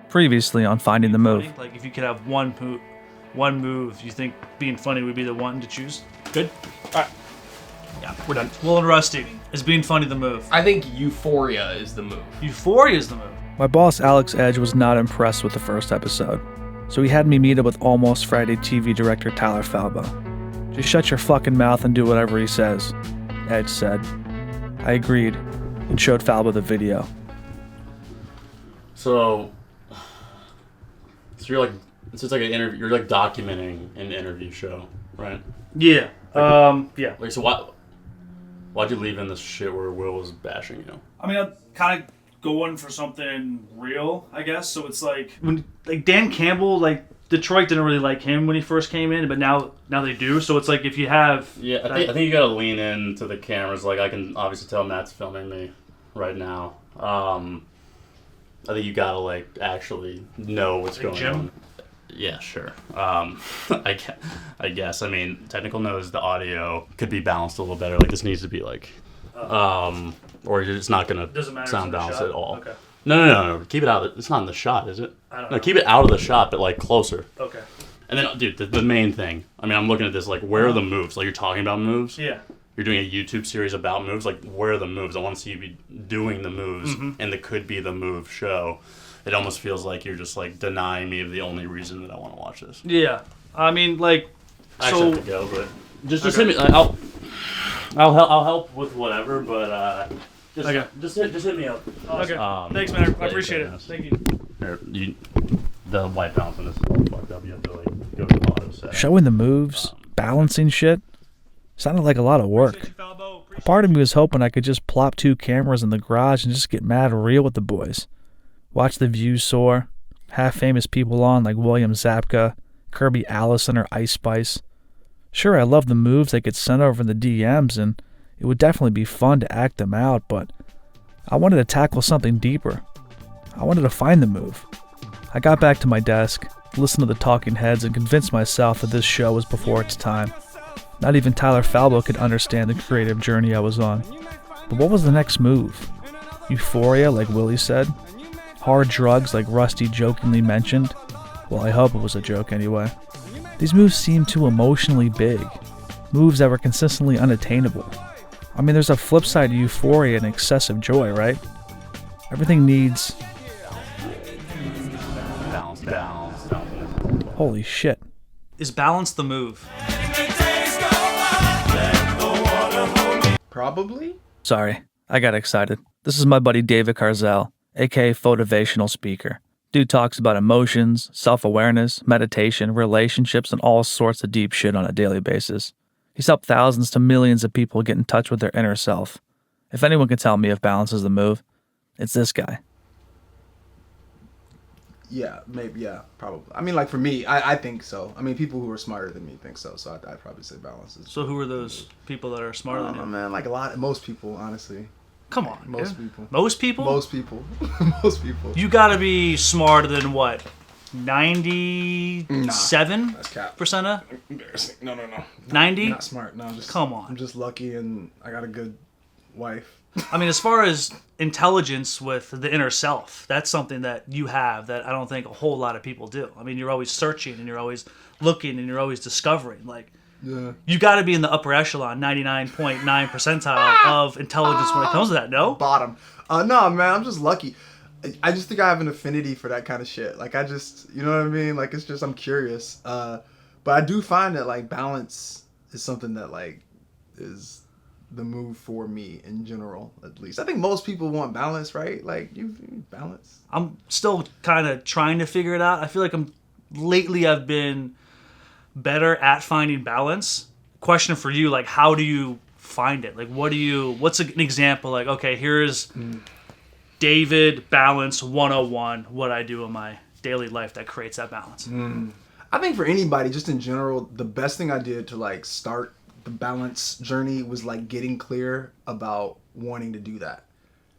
Previously on Finding the Move. Like if you could have one move, you think being funny would be the one to choose? Good? Alright. Yeah, we're done. Will and Rusty, is being funny the move? I think Euphoria is the move. Euphoria is the move. My boss Alex Edge was not impressed with the first episode, so he had me meet up with Almost Friday TV director Tyler Falbo. Just shut your fucking mouth and do whatever he says, Edge said. I agreed and showed Falbo the video. So you're like, it's just like an interview. You're like documenting an interview show, right? Yeah. Yeah. Like, so why'd you leave in this shit where Will was bashing you? I mean, I'm kind of going for something real, I guess. So it's like when Dan Campbell, like Detroit didn't really like him when he first came in, but now they do. So it's like if you have I think you gotta lean into the cameras. Like I can obviously tell Matt's filming me right now. I think you gotta like actually know what's going on. Yeah, sure. I guess. I mean, technical knows the audio could be balanced a little better. Like this needs to be like, or it's not gonna sound balanced at all. Okay. No. Keep it out. It's not in the shot, is it? I don't know. Keep it out of the shot, but like closer. Okay. And then, dude, the main thing. I mean, I'm looking at this like, where are the moves? Like you're talking about moves. Yeah. You're doing a YouTube series about moves. Like, where are the moves? I want to see you be doing the moves, and the could be the move show. It almost feels like you're just like denying me of the only reason that I want to watch this. Yeah, I mean, like, I actually have to go, but just hit me. I'll help with whatever, but just hit me up. Okay. Thanks, man. I appreciate it. Thank you. The white balance on this is all fucked up. You have to like go to the auto set. Showing the moves, balancing shit, sounded like a lot of work. A part of me was hoping I could just plop 2 cameras in the garage and just get mad real with the boys. Watch the views soar, have famous people on like William Zabka, Kirby Allison, or Ice Spice. Sure, I love the moves they could send over in the DMs, and it would definitely be fun to act them out, but I wanted to tackle something deeper. I wanted to find the move. I got back to my desk, listened to the talking heads, and convinced myself that this show was before its time. Not even Tyler Falbo could understand the creative journey I was on. But what was the next move? Euphoria, like Willie said? Hard drugs, like Rusty jokingly mentioned? Well, I hope it was a joke anyway. These moves seemed too emotionally big. Moves that were consistently unattainable. I mean, there's a flip side to euphoria and excessive joy, right? Everything needs... Balance. Holy shit. Is balance the move? Probably. Sorry, I got excited. This is my buddy David Carzell, aka Motivational Speaker. Dude talks about emotions, self-awareness, meditation, relationships, and all sorts of deep shit on a daily basis. He's helped thousands to millions of people get in touch with their inner self. If anyone can tell me if balance is the move, it's this guy. Yeah, maybe, yeah, probably. I mean, like, for me, I think so. I mean, people who are smarter than me think so, so I'd probably say balance is... So who are those people that are smarter than you? Man, like most people, honestly. Come on, Most dude. people. Most people? Most people. Most people. You gotta be smarter than what? 97%? That's cap. Embarrassing. No. 90? Not smart, no. Come on. I'm just lucky and I got a good wife. I mean, as far as intelligence with the inner self, that's something that you have that I don't think a whole lot of people do. I mean, you're always searching and you're always looking and you're always discovering. Like, Yeah. you got to be in the upper echelon, 99.9 percentile of intelligence when it comes to that, no? Bottom. No, man, I'm just lucky. I just think I have an affinity for that kind of shit. Like, I just, you know what I mean? Like, it's just, I'm curious. But I do find that, like, balance is something that, like, is the move for me in general, at least. I think most people want balance, right? Like, you balance. I'm still kind of trying to figure it out. I feel like lately I've been better at finding balance. Question for you, like, how do you find it? Like, what's an example? Like, okay, here's David Balance 101, what I do in my daily life that creates that balance. I think for anybody, just in general, the best thing I did to, like, start the balance journey was, like, getting clear about wanting to do that.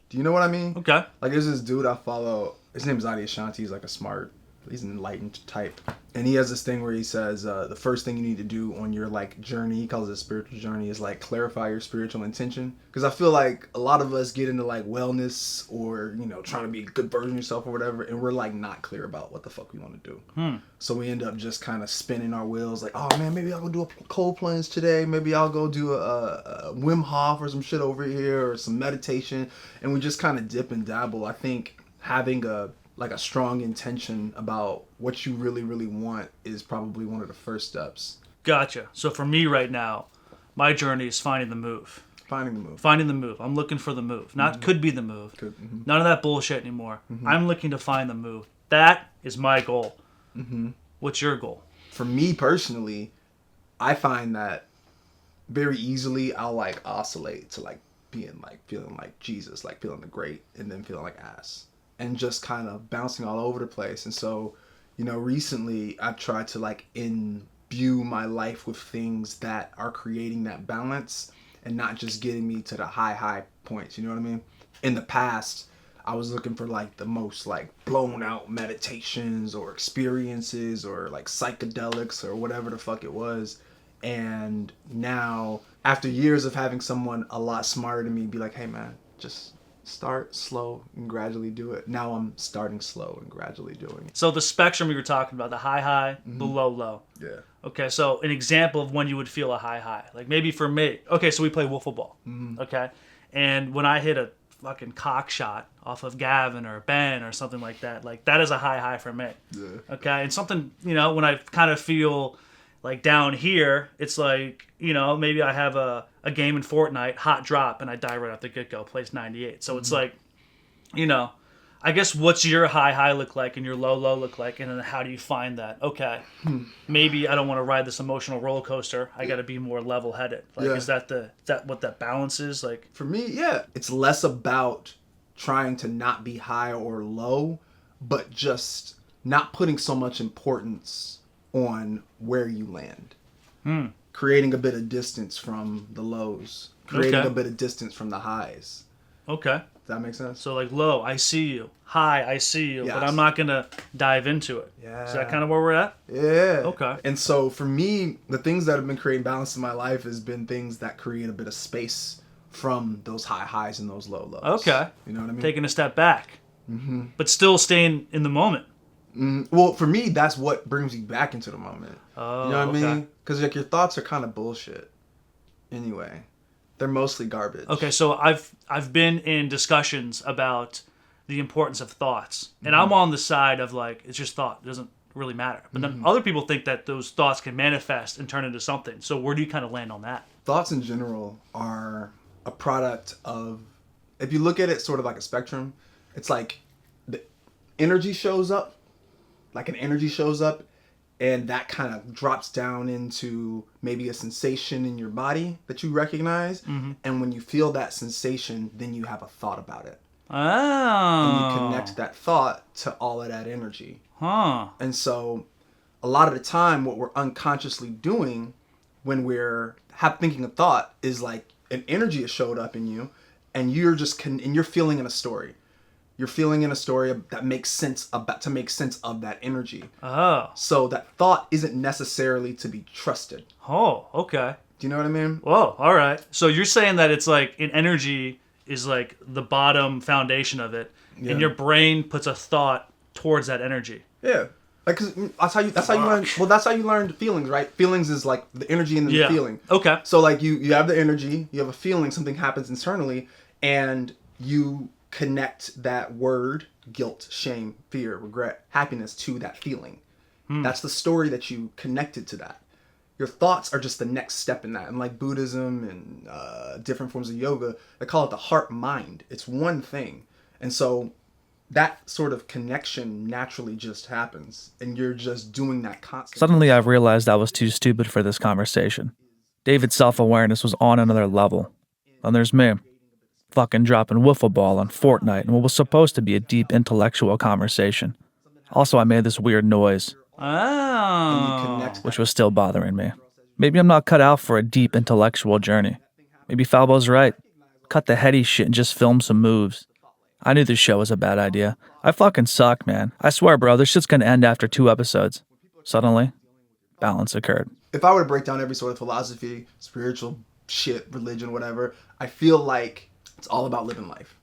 Do you know what I mean? Okay. Like, there's this dude I follow. His name is Adi Ashanti. He's, like, a smart He's an enlightened type, and he has this thing where he says the first thing you need to do on your like journey, he calls it a spiritual journey, is like clarify your spiritual intention. Because I feel like a lot of us get into like wellness or trying to be a good version of yourself or whatever, and we're like not clear about what the fuck we want to do. So we end up just kind of spinning our wheels, like, oh man, maybe I'll go do a cold plunge today, maybe I'll go do a Wim Hof or some shit over here or some meditation, and we just kind of dip and dabble. I think having a strong intention about what you really, really want is probably one of the first steps. Gotcha. So for me right now, my journey is finding the move. Finding the move. Finding the move. I'm looking for the move. Not could be the move. None of that bullshit anymore. I'm looking to find the move. That is my goal. What's your goal? For me personally, I find that very easily I'll like oscillate to like being like feeling like Jesus, like feeling the great, and then feeling like ass. And just kind of bouncing all over the place. And so, recently I've tried to like imbue my life with things that are creating that balance and not just getting me to the high points. You know what I mean? In the past, I was looking for like the most like blown out meditations or experiences or like psychedelics or whatever the fuck it was. And now, after years of having someone a lot smarter than me be like, hey man, just start slow and gradually do it. Now I'm starting slow and gradually doing it. So the spectrum you were talking about, the high, the low. Yeah. Okay, so an example of when you would feel a high. Like maybe for me, okay, so we play wiffle ball, okay? And when I hit a fucking cock shot off of Gavin or Ben or something like that is a high for me. Yeah. Okay, and something, when I kind of feel like down here, it's like, maybe I have a game in Fortnite, hot drop, and I die right off the get-go, place 98. So it's like, I guess what's your high look like and your low look like, and then how do you find that? Okay, maybe I don't want to ride this emotional roller coaster. I got to be more level-headed. Like, Yeah. is that what that balance is? Like, For me, yeah. It's less about trying to not be high or low, but just not putting so much importance on where you land. Creating a bit of distance from the lows. Creating a bit of distance from the highs. okay. Does that make sense? So like low, I see you. High, I see you. Yes. But I'm not going to dive into it. Yeah. Is that kind of where we're at? Yeah. Okay. And so for me, the things that have been creating balance in my life has been things that create a bit of space from those high highs and those low lows. Okay. You know what I mean? Taking a step back. But still staying in the moment. Well, for me, that's what brings me back into the moment. Oh, You know what I okay. mean? Because like your thoughts are kind of bullshit. Anyway, they're mostly garbage. Okay, so I've been in discussions about the importance of thoughts, and I'm on the side of like it's just thought, it doesn't really matter. But then other people think that those thoughts can manifest and turn into something. So where do you kind of land on that? Thoughts in general are a product of, if you look at it sort of like a spectrum, it's like the energy shows up, like an energy shows up, and that kind of drops down into maybe a sensation in your body that you recognize. And when you feel that sensation, then you have a thought about it. Oh. And you connect that thought to all of that energy. Huh. And so a lot of the time what we're unconsciously doing when we're thinking a thought is like an energy has showed up in you, and you're just and you're feeling in a story. You're feeling in a story that makes sense to make sense of that energy. Oh. So that thought isn't necessarily to be trusted. Oh, okay. Do you know what I mean? Whoa, all right. So you're saying that it's like an energy is like the bottom foundation of it, Yeah. and your brain puts a thought towards that energy. Yeah. Like, cause that's how you learn. Well, that's how you learn feelings, right? Feelings is like the energy and then the feeling. Okay. So like you have the energy, you have a feeling, something happens internally, and you connect that word, guilt, shame, fear, regret, happiness to that feeling. That's the story that you connected to that. Your thoughts are just the next step in that. And like Buddhism and different forms of yoga, they call it the heart mind. It's one thing. And so that sort of connection naturally just happens. And you're just doing that constantly. Suddenly, I realized I was too stupid for this conversation. David's self-awareness was on another level. Then there's me, fucking dropping wiffle ball on Fortnite in what was supposed to be a deep intellectual conversation. Also, I made this weird noise, Oh. which was still bothering me. Maybe I'm not cut out for a deep intellectual journey. Maybe Falbo's right. Cut the heady shit and just film some moves. I knew this show was a bad idea. I fucking suck, man. I swear, bro, this shit's gonna end after 2 episodes. Suddenly, balance occurred. If I were to break down every sort of philosophy, spiritual shit, religion, whatever, I feel like it's all about living life.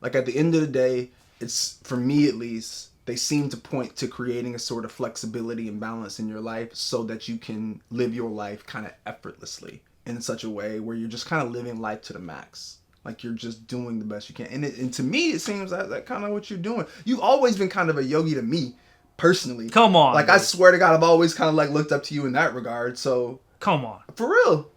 Like at the end of the day, it's, for me at least, they seem to point to creating a sort of flexibility and balance in your life so that you can live your life kind of effortlessly in such a way where you're just kind of living life to the max. Like you're just doing the best you can. And to me, it seems that kind of what you're doing. You've always been kind of a yogi to me, personally. Come on. Like, dude. I swear to God, I've always kind of like looked up to you in that regard. So. Come on. For real.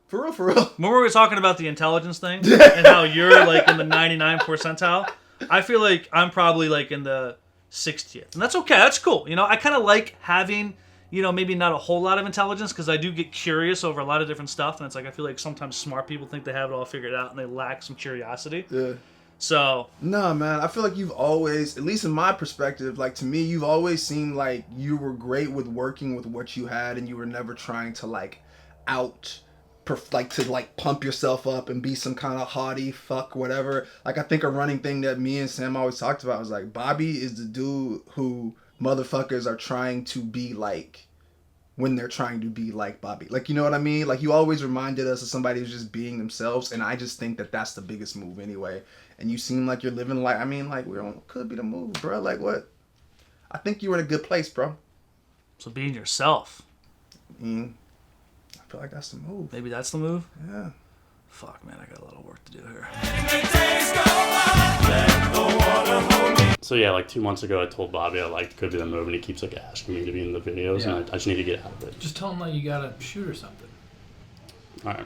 For real, for real. When we were talking about the intelligence thing and how you're like in the 99th percentile, I feel like I'm probably like in the 60th. And that's okay. That's cool. You know, I kind of like having, you know, maybe not a whole lot of intelligence because I do get curious over a lot of different stuff. And it's like, I feel like sometimes smart people think they have it all figured out and they lack some curiosity. Yeah. So. No, man. I feel like you've always, at least in my perspective, like to me, you've always seemed like you were great with working with what you had and you were never trying to like pump yourself up and be some kind of haughty fuck whatever. Like I think a running thing that me and Sam always talked about was like Bobby is the dude who motherfuckers are trying to be like when they're trying to be like Bobby. Like, you know what I mean? Like you always reminded us of somebody who's just being themselves, and I just think that that's the biggest move anyway. And you seem like you're living like, I mean, like could be the move, bro. Like what? I think you're in a good place, bro. So being yourself. I feel like that's the move. Maybe that's the move? Yeah. Fuck, man, I got a lot of work to do here. So yeah, like 2 months ago, I told Bobby I liked Could Be the Move, and he keeps like asking me to be in the videos, and I just need to get out of it. Just tell him that you gotta shoot or something. All right.